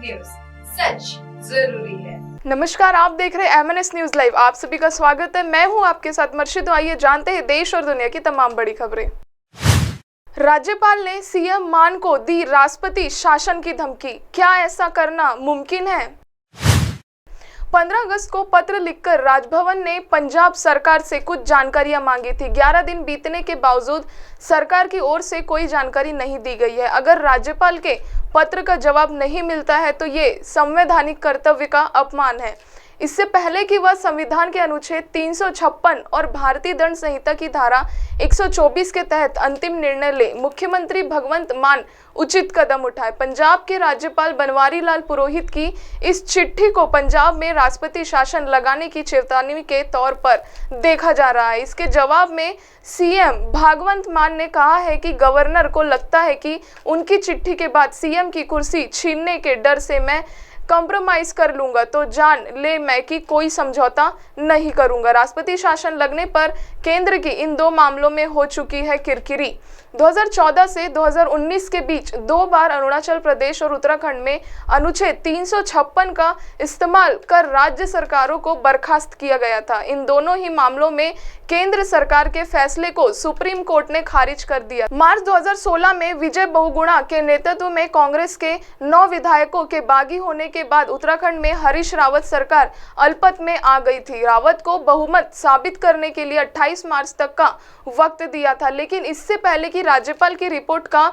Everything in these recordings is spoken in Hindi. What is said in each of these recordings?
न्यूज, सच जरूरी है। नमस्कार, आप देख रहे हैं MNS न्यूज लाइव। आप सभी का स्वागत है। मैं हूं आपके साथ मर्शिद। आइए जानते हैं देश और दुनिया की तमाम बड़ी खबरें। राज्यपाल ने CM मान को दी राष्ट्रपति शासन की धमकी। क्या ऐसा करना मुमकिन है? 15 अगस्त को पत्र लिखकर राजभवन ने पंजाब सरकार से कुछ जानकारियां मांगी थी। 11 दिन बीतने के बावजूद सरकार की ओर से कोई जानकारी नहीं दी गई है। अगर राज्यपाल के पत्र का जवाब नहीं मिलता है तो ये संवैधानिक कर्तव्य का अपमान है। इससे पहले कि वह संविधान के अनुच्छेद 356 और भारतीय दंड संहिता की धारा 124 के तहत अंतिम निर्णय ले, मुख्यमंत्री भगवंत मान उचित कदम उठाए। पंजाब के राज्यपाल बनवारी लाल पुरोहित की इस चिट्ठी को पंजाब में राष्ट्रपति शासन लगाने की चेतावनी के तौर पर देखा जा रहा है। इसके जवाब में CM भगवंत मान ने कहा है कि गवर्नर को लगता है कि उनकी चिट्ठी के बाद CM की कुर्सी छीनने के डर से मैं कॉम्प्रोमाइज कर लूंगा, तो जान ले मैं कि कोई समझौता नहीं करूंगा। राष्ट्रपति शासन लगने पर केंद्र की इन दो मामलों में हो चुकी है किरकिरी। 2014 से 2019 के बीच 2 बार अरुणाचल प्रदेश और उत्तराखंड में अनुच्छेद 356 का इस्तेमाल कर राज्य सरकारों को बर्खास्त किया गया था। इन दोनों ही मामलों में केंद्र सरकार के फैसले को सुप्रीम कोर्ट ने खारिज कर दिया। मार्च 2016 में विजय बहुगुणा के नेतृत्व में कांग्रेस के 9 विधायकों के बागी होने के बाद उत्तराखंड में हरीश रावत सरकार अल्पत में आ गई थी। रावत को बहुमत साबित करने के लिए 28 मार्च तक का वक्त दिया था, लेकिन इससे पहले कि राज्यपाल की रिपोर्ट का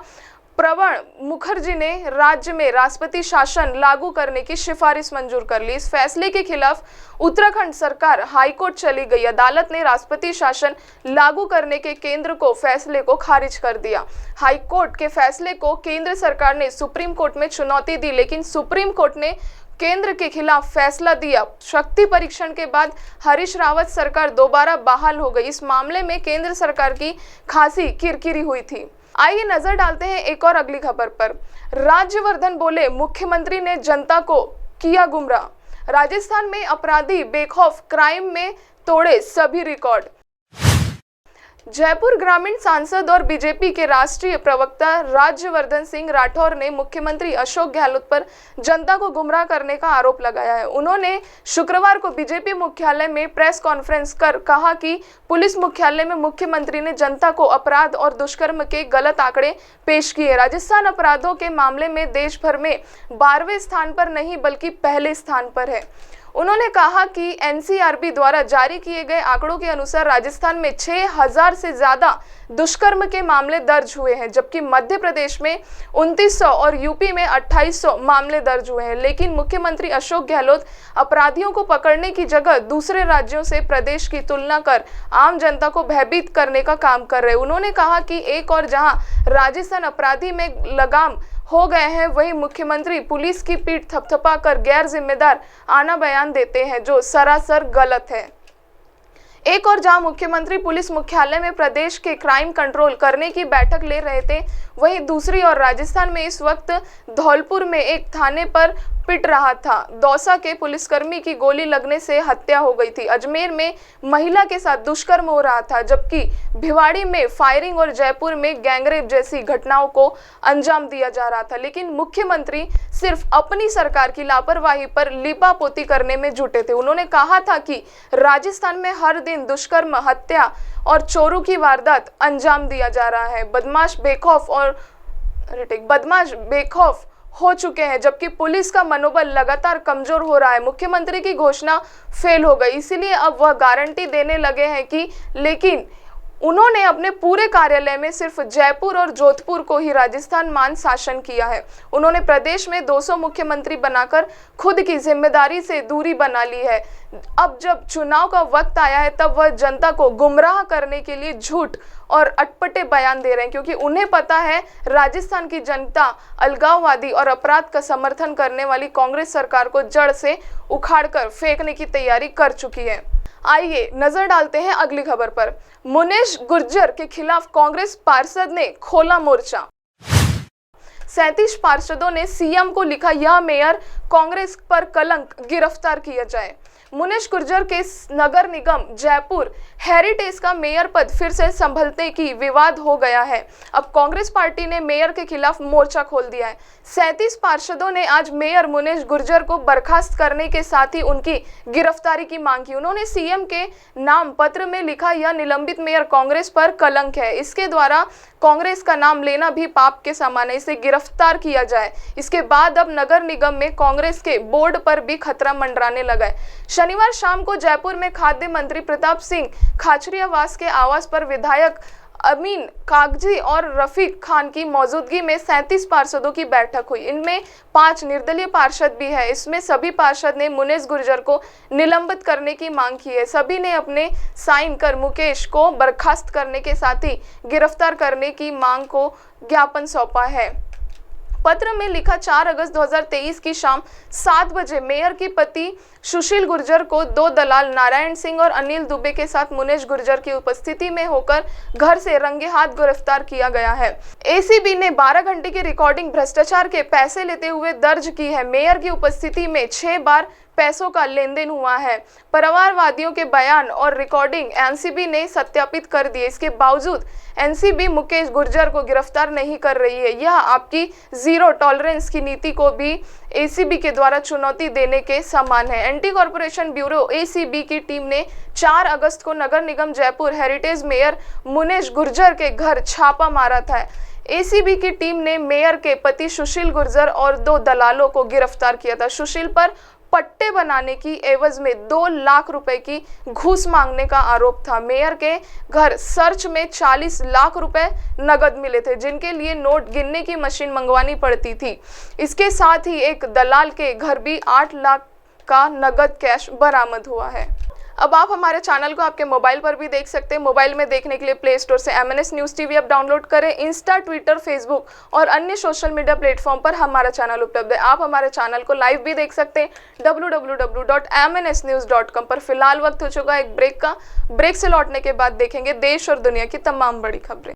प्रणब मुखर्जी ने राज्य में राष्ट्रपति शासन लागू करने की सिफारिश मंजूर कर ली। इस फैसले के खिलाफ उत्तराखंड सरकार हाईकोर्ट चली गई। अदालत ने राष्ट्रपति शासन लागू करने के केंद्र को फैसले को खारिज कर दिया। हाईकोर्ट के फैसले को केंद्र सरकार ने सुप्रीम कोर्ट में चुनौती दी, लेकिन सुप्रीम कोर्ट ने केंद्र के खिलाफ फैसला दिया। शक्ति परीक्षण के बाद हरीश रावत सरकार दोबारा बहाल हो गई। इस मामले में केंद्र सरकार की खासी किरकिरी हुई थी। आइए नजर डालते हैं एक और अगली खबर पर। राज्यवर्धन बोले, मुख्यमंत्री ने जनता को किया गुमराह। राजस्थान में अपराधी बेखौफ क्राइम में तोड़े सभी रिकॉर्ड। जयपुर ग्रामीण सांसद और बीजेपी के राष्ट्रीय प्रवक्ता राज्यवर्धन सिंह राठौर ने मुख्यमंत्री अशोक गहलोत पर जनता को गुमराह करने का आरोप लगाया है। उन्होंने शुक्रवार को बीजेपी मुख्यालय में प्रेस कॉन्फ्रेंस कर कहा कि पुलिस मुख्यालय में मुख्यमंत्री ने जनता को अपराध और दुष्कर्म के गलत आंकड़े पेश किए। राजस्थान अपराधों के मामले में देश भर में 12वें स्थान पर नहीं बल्कि पहले स्थान पर है। उन्होंने कहा कि NCRB द्वारा जारी किए गए आंकड़ों के अनुसार राजस्थान में 6000 से ज्यादा दुष्कर्म के मामले दर्ज हुए हैं, जबकि मध्य प्रदेश में 2900 और यूपी में 2800 मामले दर्ज हुए हैं। लेकिन मुख्यमंत्री अशोक गहलोत अपराधियों को पकड़ने की जगह दूसरे राज्यों से प्रदेश की तुलना कर आम जनता को भयभीत करने का काम कर रहे हैं। उन्होंने कहा कि एक और जहां राजस्थान अपराधी में लगाम हो गए हैं, वहीं मुख्यमंत्री पुलिस की पीठ थपथपा कर गैर जिम्मेदार आना बयान देते हैं, जो सरासर गलत है। एक और जहां मुख्यमंत्री पुलिस मुख्यालय में प्रदेश के क्राइम कंट्रोल करने की बैठक ले रहे थे, वहीं दूसरी ओर राजस्थान में इस वक्त धौलपुर में एक थाने पर पिट रहा था। दौसा के पुलिसकर्मी की गोली लगने से हत्या हो गई थी। अजमेर में महिला के साथ दुष्कर्म हो रहा था, जबकि भिवाड़ी में फायरिंग और जयपुर में गैंगरेप जैसी घटनाओं को अंजाम दिया जा रहा था। लेकिन मुख्यमंत्री सिर्फ अपनी सरकार की लापरवाही पर लीपापोती करने में जुटे थे। उन्होंने कहा था कि राजस्थान में हर दिन दुष्कर्म, हत्या और चोरों की वारदात अंजाम दिया जा रहा है। बदमाश बेखौफ हो चुके हैं, जबकि पुलिस का मनोबल लगातार कमजोर हो रहा है। मुख्यमंत्री की घोषणा फेल हो गई, इसीलिए अब वह गारंटी देने लगे हैं कि, लेकिन उन्होंने अपने पूरे कार्यालय में सिर्फ जयपुर और जोधपुर को ही राजस्थान मान शासन किया है। उन्होंने प्रदेश में 200 मुख्यमंत्री बनाकर खुद की जिम्मेदारी से दूरी बना ली है। अब जब चुनाव का वक्त आया है, तब वह जनता को गुमराह करने के लिए झूठ और अटपटे बयान दे रहे हैं, क्योंकि उन्हें पता है राजस्थान की जनता अलगाववादी और अपराध का समर्थन करने वाली कांग्रेस सरकार को जड़ से उखाड़कर फेंकने की तैयारी कर चुकी है। आइए नजर डालते हैं अगली खबर पर। मुनेश गुर्जर के खिलाफ कांग्रेस पार्षद ने खोला मोर्चा। 37 पार्षदों ने CM को लिखा, यह मेयर कांग्रेस पर कलंक, गिरफ्तार किया जाए। मुनीश गुर्जर के नगर निगम जयपुर हेरिटेज का मेयर पद फिर से संभलने की विवाद हो गया है। अब कांग्रेस पार्टी ने मेयर के खिलाफ मोर्चा खोल दिया है। 37 पार्षदों ने आज मेयर मुनीश गुर्जर को बर्खास्त करने के साथ ही उनकी गिरफ्तारी की मांग की। उन्होंने सीएम के नाम पत्र में लिखा, यह निलंबित मेयर कांग्रेस पर कलंक है, इसके द्वारा कांग्रेस का नाम लेना भी पाप के समान है, इसे गिरफ्तार किया जाए। इसके बाद अब नगर निगम में कांग्रेस के बोर्ड पर भी खतरा मंडराने लगा है। शनिवार शाम को जयपुर में खाद्य मंत्री प्रताप सिंह खाचरियावास के आवास पर विधायक अमीन कागजी और रफीक खान की मौजूदगी में 37 पार्षदों की बैठक हुई। इनमें 5 निर्दलीय पार्षद भी है। इसमें सभी पार्षद ने मुनीश गुर्जर को निलंबित करने की मांग की है। सभी ने अपने साइन कर मुकेश को बर्खास्त करने के साथ ही गिरफ्तार करने की मांग को ज्ञापन सौंपा है। पत्र में लिखा, 4 अगस्त 2023 की शाम 7 बजे मेयर की पति सुशील गुर्जर को 2 दलाल नारायण सिंह और अनिल दुबे के साथ मुनीश गुर्जर की उपस्थिति में होकर घर से रंगे हाथ गिरफ्तार किया गया है। एसीबी ने 12 घंटे की रिकॉर्डिंग भ्रष्टाचार के पैसे लेते हुए दर्ज की है। मेयर की उपस्थिति में 6 बार पैसों का लेन देन हुआ है। परिवारवादियों के बयान और रिकॉर्डिंग एनसीबी ने सत्यापित कर दिए। इसके बावजूद एनसीबी मुकेश गुर्जर को गिरफ्तार नहीं कर रही है। यह आपकी जीरो टॉलरेंस की नीति को भी एसीबी के द्वारा चुनौती देने के समान है। एंटी कॉर्पोरेशन ब्यूरो एसीबी की टीम ने 4 अगस्त को नगर निगम जयपुर हेरिटेज मेयर मुनीश गुर्जर के घर छापा मारा था। एसीबी की टीम ने मेयर के पति सुशील गुर्जर और 2 दलालों को गिरफ्तार किया था। सुशील पर पट्टे बनाने की एवज में 2 लाख रुपए की घूस मांगने का आरोप था। मेयर के घर सर्च में 40 लाख रुपए नगद मिले थे, जिनके लिए नोट गिनने की मशीन मंगवानी पड़ती थी। इसके साथ ही एक दलाल के घर भी 8 लाख का नगद कैश बरामद हुआ है। अब आप हमारे चैनल को आपके मोबाइल पर भी देख सकते हैं। मोबाइल में देखने के लिए प्ले स्टोर से MNS news TV app download करें। इंस्टा, ट्विटर, फेसबुक और अन्य सोशल मीडिया प्लेटफॉर्म पर हमारा चैनल उपलब्ध है। आप हमारे चैनल को लाइव भी देख सकते हैं www.mnsnews.com पर। फिलहाल वक्त हो चुका है एक ब्रेक का। ब्रेक से लौटने के बाद देखेंगे देश और दुनिया की तमाम बड़ी खबरें।